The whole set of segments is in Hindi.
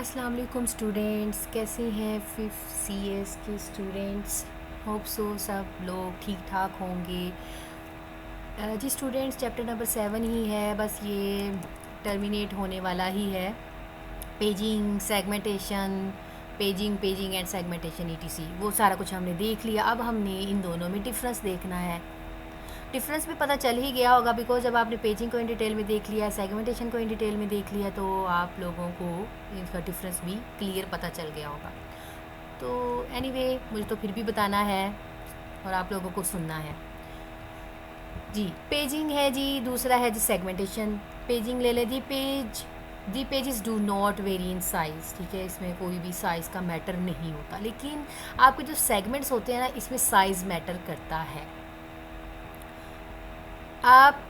अस्सलाम वालेकुम स्टूडेंट्स, कैसे हैं फिफ्थ सीएस के स्टूडेंट्स। होप सो सब लोग ठीक ठाक होंगे। जी स्टूडेंट्स, चैप्टर नंबर 7 ही है, बस ये टर्मिनेट होने वाला ही है। Paging, segmentation, paging and segmentation etc, वो सारा कुछ हमने देख लिया। अब हमने इन दोनों में डिफरेंस देखना है। डिफरेंस भी पता चल ही गया होगा, बिकॉज जब आपने पेजिंग को इन डिटेल में देख लिया, सेगमेंटेशन को इन डिटेल में देख लिया, तो आप लोगों को इनका डिफरेंस भी क्लियर पता चल गया होगा। तो एनीवे, मुझे तो फिर भी बताना है और आप लोगों को सुनना है। जी पेजिंग है जी, दूसरा है जी सेगमेंटेशन। पेजिंग ले ले जी। Pages do not vary in size, ठीक है, इसमें कोई भी साइज़ का मैटर नहीं होता, लेकिन आपके जो सेगमेंट्स होते हैं ना, इसमें साइज़ मैटर करता है। आप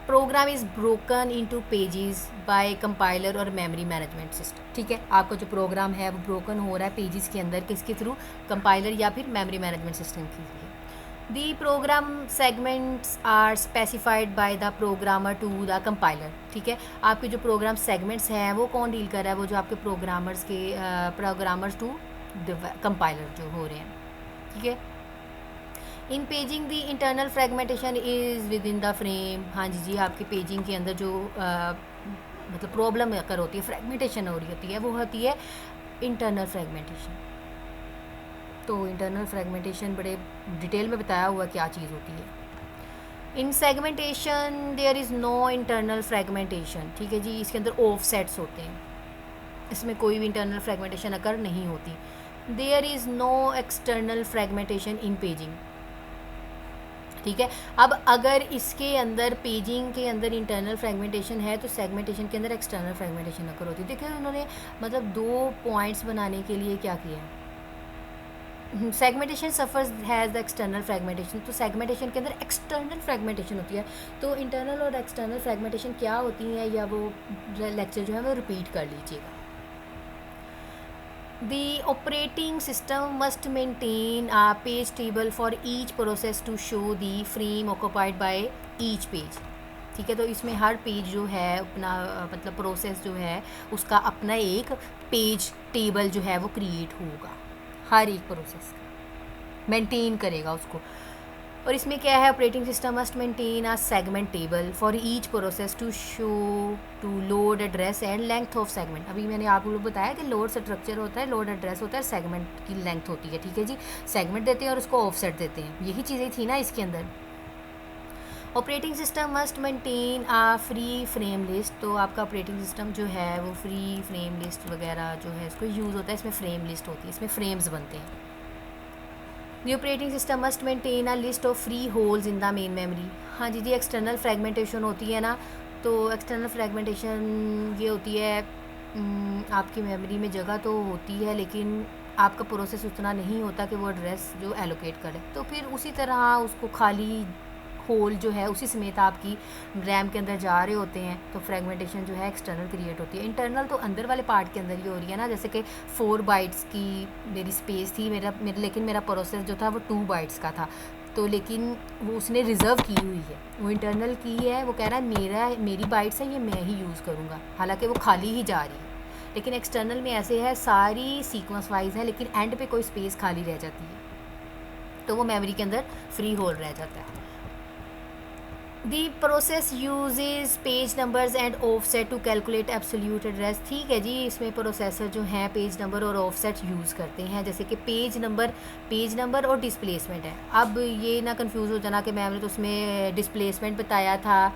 program is broken into pages by compiler और मेमोरी मैनेजमेंट सिस्टम, ठीक है। आपका जो प्रोग्राम है वो ब्रोकन हो रहा है पेजेस के अंदर, किसके थ्रू? कंपाइलर या फिर मेमोरी मैनेजमेंट सिस्टम के through. The program segments are specified by the programmer to the compiler, ठीक है। आपके जो प्रोग्राम सेगमेंट्स हैं वो कौन डील कर रहा है? वो जो आपके प्रोग्रामर्स टू कंपाइलर जो हो रहे हैं, ठीक है। In paging the internal fragmentation is within the frame. हाँ जी जी, आपकी पेजिंग के अंदर जो मतलब प्रॉब्लम अगर होती है, फ्रेगमेंटेशन हो रही होती है, वो होती है इंटरनल फ्रेगमेंटेशन। तो इंटरनल फ्रेगमेंटेशन बड़े डिटेल में बताया हुआ क्या चीज़ होती है। In segmentation there is no internal fragmentation, ठीक है जी। इसके अंदर ऑफसेट्स होते हैं, इसमें कोई भी इंटरनल फ्रेगमेंटेशन अकर नहीं होती। There is no external fragmentation in paging, ठीक है। अब अगर इसके अंदर पेजिंग के अंदर इंटरनल फ्रेगमेंटेशन है, तो सेगमेंटेशन के अंदर एक्सटर्नल फ्रेगमेंटेशन अकर होती है। देखिए उन्होंने मतलब 2 पॉइंट्स बनाने के लिए क्या किया है। Segmentation suffers has the external fragmentation, तो सेगमेंटेशन के अंदर एक्सटर्नल फ्रेगमेंटेशन होती है। तो इंटरनल और एक्सटर्नल फ्रेगमेंटेशन क्या होती है, या वो लेक्चर जो है वो रिपीट कर लीजिएगा। The operating system must maintain a page table for each process to show the frame occupied by each page, ठीक है। तो इसमें हर पेज जो है अपना मतलब प्रोसेस जो है उसका अपना एक पेज टेबल जो है वो क्रिएट होगा, हर एक प्रोसेस मेंटेन करेगा उसको। और इसमें क्या है, operating system must maintain a segment table for each process to show to load address and length of segment. अभी मैंने आप लोग बताया कि लोड स्ट्रक्चर होता है, लोड एड्रेस होता है, सेगमेंट की लेंथ होती है, ठीक है जी। सेगमेंट देते हैं और उसको ऑफसेट देते हैं, यही चीज़ें थी ना इसके अंदर। ऑपरेटिंग सिस्टम मस्ट मेंटेन आ फ्री फ्रेम लिस्ट, तो आपका ऑपरेटिंग सिस्टम जो है वो फ्री फ्रेम लिस्ट वगैरह जो है इसको यूज़ होता है, इसमें फ्रेम लिस्ट होती है, इसमें फ्रेम्स बनते हैं। The operating system must maintain a list of free holes in the main memory. हाँ जी जी, एक्सटर्नल फ्रेगमेंटेशन होती है ना, तो एक्सटर्नल फ्रेगमेंटेशन ये होती है आपकी मेमोरी में जगह तो होती है, लेकिन आपका प्रोसेस उतना नहीं होता कि वो एड्रेस जो एलोकेट करे, तो फिर उसी तरह उसको खाली होल जो है उसी समेत आपकी रैम के अंदर जा रहे होते हैं, तो फ्रेगमेंटेशन जो है एक्सटर्नल क्रिएट होती है। इंटरनल तो अंदर वाले पार्ट के अंदर ही हो रही है ना, जैसे कि 4 बाइट्स की मेरी स्पेस थी लेकिन मेरा प्रोसेस जो था वो 2 बाइट्स का था, तो लेकिन वो उसने रिज़र्व की हुई है, वो इंटरनल की है, वो कह रहा है मेरी बाइट्स है, ये मैं ही यूज़ करूँगा, हालांकि वो खाली ही जा रही है। लेकिन एक्सटर्नल में ऐसे है, सारी सीक्वेंस वाइज है, लेकिन एंड पे कोई स्पेस खाली रह जाती है, तो वो मेमोरी के अंदर फ्री होल रह जाता है। The process uses page numbers and offset to calculate absolute address, ठीक है जी। इसमें प्रोसेसर जो है पेज नंबर और ऑफसेट यूज़ करते हैं, जैसे कि पेज नंबर और डिस्प्लेसमेंट है। अब ये ना कंफ्यूज हो जाना कि मैंने तो उसमें डिस्प्लेसमेंट बताया था,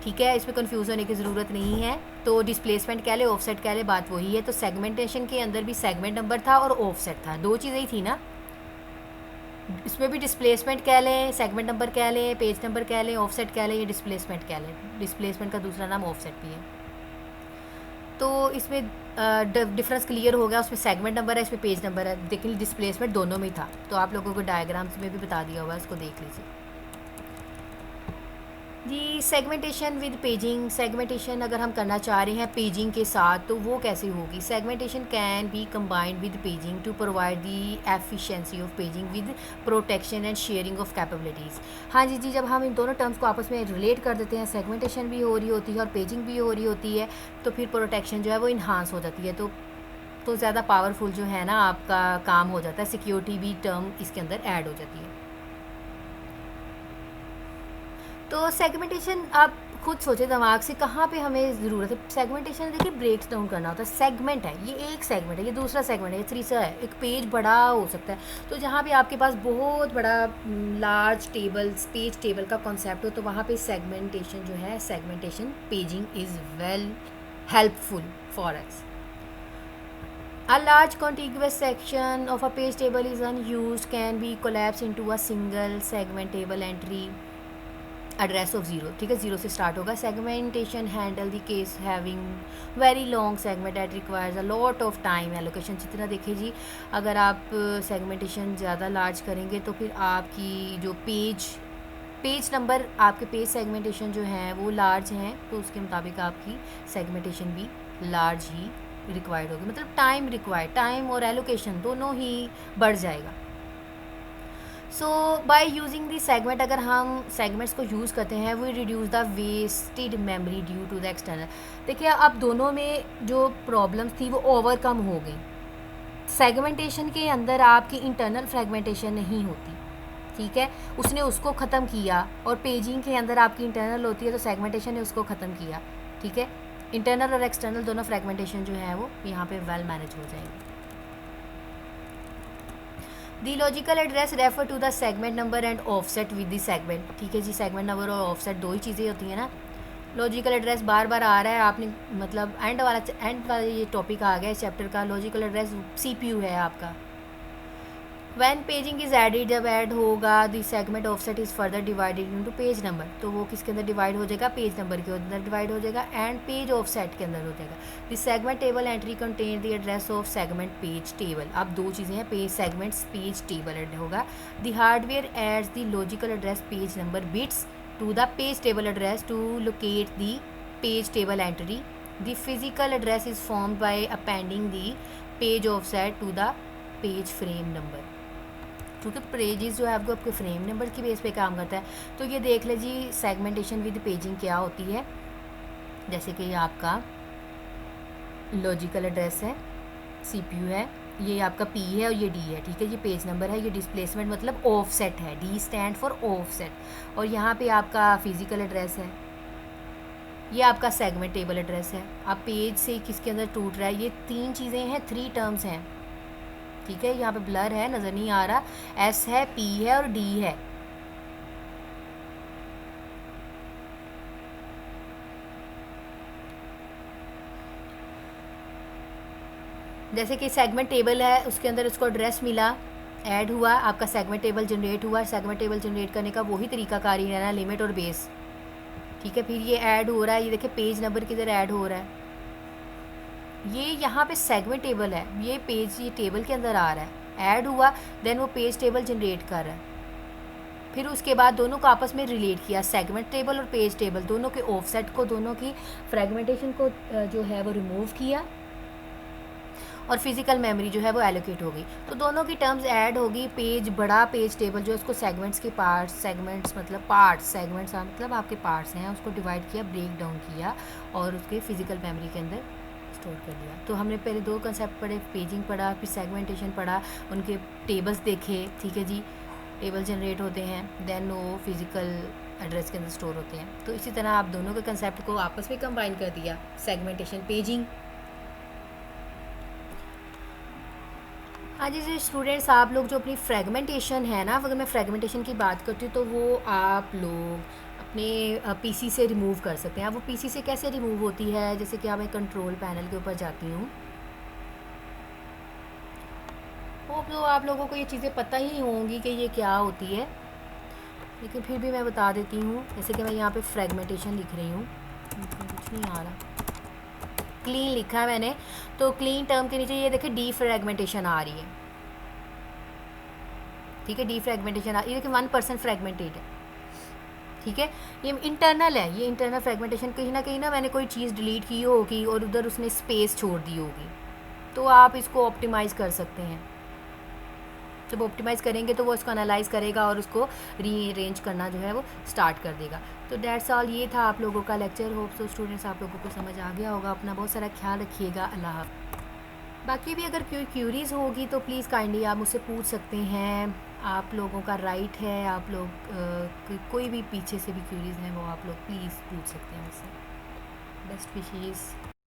ठीक है, इसमें कंफ्यूज होने की ज़रूरत नहीं है। तो डिस्प्लेसमेंट कह ले, ऑफसेट कह ले, बात वही है। तो सेगमेंटेशन के अंदर भी सेगमेंट नंबर था और ऑफसेट था, 2 चीज़ें ही थी ना। इसमें भी डिस्प्लेसमेंट कह लें, सेगमेंट नंबर कह लें, पेज नंबर कह लें, ऑफसेट कह लें, या डिस्प्लेसमेंट कह लें। डिस्प्लेसमेंट का दूसरा नाम ऑफसेट भी है। तो इसमें डिफरेंस क्लियर हो गया, उसमें सेगमेंट नंबर है, इसमें पेज नंबर है, लेकिन डिस्प्लेसमेंट दोनों में ही था। तो आप लोगों को डायग्राम्स में भी बता दिया होगा, इसको देख लीजिए जी। सेगमेंटेशन विद पेजिंग, सेगमेंटेशन अगर हम करना चाह रहे हैं पेजिंग के साथ, तो वो कैसे होगी? Segmentation can be combined with paging to provide the efficiency of paging with protection and sharing of capabilities. हाँ जी जी, जब हम इन दोनों टर्म्स को आपस में रिलेट कर देते हैं, सेगमेंटेशन भी हो रही होती है और पेजिंग भी हो रही होती है, तो फिर प्रोटेक्शन जो है वो इन्हांस हो जाती है। तो तो ज़्यादा पावरफुल जो है ना आपका काम हो जाता है, सिक्योरिटी भी टर्म इसके अंदर ऐड हो जाती है। तो सेगमेंटेशन आप खुद सोचे दिमाग से कहाँ पे हमें ज़रूरत है। सेगमेंटेशन देखिए ब्रेक डाउन करना होता है। सेगमेंट है, ये एक सेगमेंट है, ये दूसरा सेगमेंट है, ये तीसरा है। एक पेज बड़ा हो सकता है, तो जहाँ पे आपके पास बहुत बड़ा लार्ज टेबल पेज टेबल का कॉन्सेप्ट हो, तो वहाँ पे सेगमेंटेशन जो है, segmentation paging is well helpful for us. A large contiguous section of a page table is unused can be collapsed into a single segmentable entry address of 0। ठीक है, 0 से स्टार्ट होगा। Segmentation handle the case having very long segment that requires a lot of time allocation. जितना देखिए जी, अगर आप सेगमेंटेशन ज़्यादा लार्ज करेंगे तो फिर आपकी जो पेज नंबर, आपके पेज सेगमेंटेशन जो है वो लार्ज हैं, तो उसके मुताबिक आपकी सेगमेंटेशन भी लार्ज ही रिक्वायर्ड होगी। मतलब टाइम और एलोकेशन दोनों ही बढ़ जाएगा। So by using the segment, अगर हम सेगमेंट्स को यूज़ करते हैं, we reduce the wasted memory due to the external. देखिए अब दोनों में जो प्रॉब्लम्स थी वो ओवरकम हो गई। सेगमेंटेशन के अंदर आपकी इंटरनल फ्रेगमेंटेशन नहीं होती, ठीक है, उसने उसको ख़त्म किया, और पेजिंग के अंदर आपकी इंटरनल होती है, तो सेगमेंटेशन ने उसको ख़त्म किया। ठीक है, इंटरनल और एक्सटर्नल दोनों फ्रेगमेंटेशन जो है वो यहाँ पे वेल मैनेज हो जाएंगे। The logical address refer to the segment number and offset with the segment. ठीक है जी, सेगमेंट नंबर और ऑफसेट दो ही चीज़ें होती हैं ना। लॉजिकल एड्रेस बार बार आ रहा है, आपने मतलब एंड वाला ये टॉपिक आ गया इस चैप्टर का। लॉजिकल एड्रेस CPU है आपका। व्हेन पेजिंग इज़ एडिड, जब ऐड होगा, the segment offset is further divided into page number, तो वो किसके अंदर डिवाइड हो जाएगा, पेज नंबर के अंदर डिवाइड हो जाएगा, एंड पेज ऑफसेट के अंदर हो जाएगा। The segment table entry contain the address of segment page table. अब दो चीज़ें हैं, page segments page table add होगा। The hardware adds the logical address page number bits to the page table address to locate the page table entry. The physical address is formed by appending the page offset to the page frame number, क्योंकि पेजेस जो है आपके फ्रेम नंबर की बेस पे काम करता है। तो ये देख ले जी, सेगमेंटेशन विद पेजिंग क्या होती है। जैसे कि ये आपका लॉजिकल एड्रेस है, CPU है, ये आपका P है और ये D है। ठीक है, ये पेज नंबर है, ये डिस्प्लेसमेंट मतलब ऑफसेट है, D स्टैंड फॉर ऑफसेट। और यहाँ पे आपका फिजिकल एड्रेस है, ये आपका सेगमेंट टेबल एड्रेस है। आप पेज से किसके अंदर टूट रहा है, ये तीन चीज़ें हैं, 3 टर्म्स हैं। ठीक है, यहाँ पे ब्लर है, नज़र नहीं आ रहा। S है, P है और D है। जैसे कि सेगमेंट टेबल है, उसके अंदर उसको एड्रेस मिला, ऐड हुआ, आपका सेगमेंट टेबल जनरेट हुआ। सेगमेंट टेबल जनरेट करने का वही तरीकाकारी है ना, लिमिट और बेस। ठीक है, फिर ये ऐड हो रहा है, ये देखिए पेज नंबर किधर ऐड हो रहा है, ये यहाँ पे सेगमेंट टेबल है, ये पेज ये टेबल के अंदर आ रहा है, ऐड हुआ, देन वो पेज टेबल जनरेट कर रहा है। फिर उसके बाद दोनों को आपस में रिलेट किया, सेगमेंट टेबल और पेज टेबल दोनों के ऑफसेट को, दोनों की फ्रेगमेंटेशन को जो है वो रिमूव किया, और फिजिकल मेमोरी जो है वो एलोकेट हो गई। तो दोनों की टर्म्स ऐड होगी। पेज बड़ा पेज टेबल जो है उसको सेगमेंट्स के पार्ट्स, सेगमेंट्स मतलब पार्ट्स, सेगमेंट्स मतलब आपके पार्ट्स हैं, उसको डिवाइड किया, ब्रेक डाउन किया, और उसके फिजिकल मेमोरी के अंदर स्टोर कर दिया। तो हमने पहले 2 कंसेप्ट पढ़े, पेजिंग पढ़ा, फिर सेगमेंटेशन पढ़ा, उनके टेबल्स देखे। ठीक है जी, टेबल जनरेट होते हैं, देन वो फिजिकल एड्रेस के अंदर स्टोर होते हैं। तो इसी तरह आप दोनों के कंसेप्ट को आपस में कंबाइन कर दिया, सेगमेंटेशन, पेजिंग। हाँ जी जी स्टूडेंट्स, आप लोग जो अपनी फ्रेगमेंटेशन है ना, अगर मैं फ्रेगमेंटेशन की बात करती हूँ तो वो आप लोग अपने PC से रिमूव कर सकते हैं। अब वो PC से कैसे रिमूव होती है, जैसे कि मैं कंट्रोल पैनल के ऊपर जाती हूँ। होप तो आप लोगों को ये चीज़ें पता ही होंगी कि ये क्या होती है, लेकिन फिर भी मैं बता देती हूँ। जैसे कि मैं यहाँ पे फ्रेगमेंटेशन लिख रही हूँ, कुछ नहीं आ रहा, क्लीन लिखा है मैंने, तो क्लीन टर्म के नीचे ये देखिए डी फ्रेगमेंटेशन आ रही है। ठीक है, डी फ्रेगमेंटेशन आ रही है, देखिए 1% फ्रेगमेंटेड है। ठीक है, ये इंटरनल है, ये इंटरनल फ्रेगमेंटेशन। कहीं ना मैंने कोई चीज़ डिलीट की होगी और उधर उसने स्पेस छोड़ दी होगी, तो आप इसको ऑप्टिमाइज़ कर सकते हैं। जब ऑप्टिमाइज़ करेंगे तो वो इसको एनालाइज करेगा और उसको रीअरेंज करना जो है वो स्टार्ट कर देगा। तो दैट्स ऑल, ये था आप लोगों का लेक्चर। होप सो स्टूडेंट्स आप लोगों को समझ आ गया होगा। अपना बहुत सारा ख्याल रखिएगा। अल्लाह हाफ़िज़। बाकी भी अगर कोई क्यूरीज़ होगी तो प्लीज़ काइंडली आप मुझसे पूछ सकते हैं, आप लोगों का राइट है, आप लोग कोई भी पीछे से भी क्यूरीज़ हैं वो आप लोग प्लीज़ पूछ सकते हैं मुझसे। Best wishes.